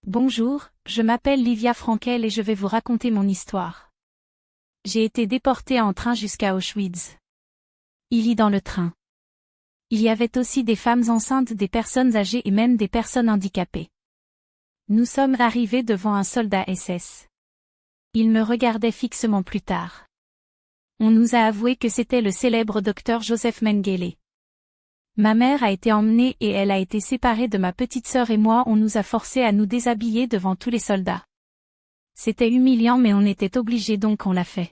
Bonjour, je m'appelle Livia Frankel et je vais vous raconter mon histoire. J'ai été déportée en train jusqu'à Auschwitz. Il y dans le train. Il y avait aussi des femmes enceintes, des personnes âgées et même des personnes handicapées. Nous sommes arrivés devant un soldat SS. Il me regardait fixement plus tard. On nous a avoué que c'était le célèbre docteur Joseph Mengele. Ma mère a été emmenée et elle a été séparée de ma petite sœur et moi. On nous a forcés à nous déshabiller devant tous les soldats. C'était humiliant mais on était obligés donc on l'a fait.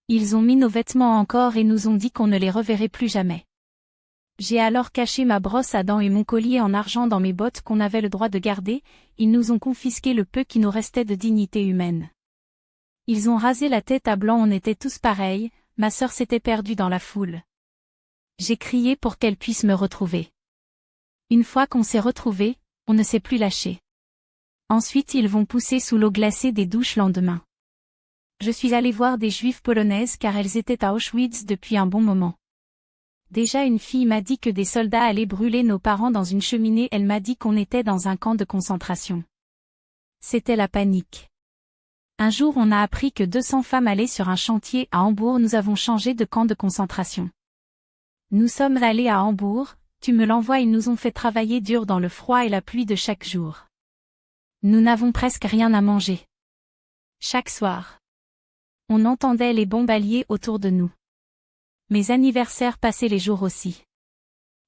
Ils ont mis nos vêtements encore et nous ont dit qu'on ne les reverrait plus jamais. J'ai alors caché ma brosse à dents et mon collier en argent dans mes bottes qu'on avait le droit de garder. Ils nous ont confisqué le peu qui nous restait de dignité humaine. Ils ont rasé la tête à blanc, on était tous pareils, ma sœur s'était perdue dans la foule. J'ai crié pour qu'elle puisse me retrouver. Une fois qu'on s'est retrouvés, on ne s'est plus lâché. Ensuite ils vont pousser sous l'eau glacée des douches lendemain. Je suis allée voir des juifs polonaises car elles étaient à Auschwitz depuis un bon moment. Déjà une fille m'a dit que des soldats allaient brûler nos parents dans une cheminée, elle m'a dit qu'on était dans un camp de concentration. C'était la panique. Un jour on a appris que 200 femmes allaient sur un chantier à Hambourg, nous avons changé de camp de concentration. Nous sommes allés à Hambourg, tu me l'envoies, ils nous ont fait travailler dur dans le froid et la pluie de chaque jour. Nous n'avons presque rien à manger. Chaque soir. On entendait les bombardiers autour de nous. Mes anniversaires passaient les jours aussi.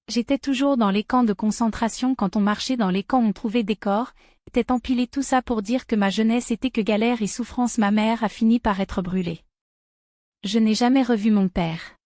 J'étais toujours dans les camps de concentration, quand on marchait dans les camps on trouvait des corps, était empilé, tout ça pour dire que ma jeunesse était que galère et souffrance. Ma mère a fini par être brûlée. Je n'ai jamais revu mon père.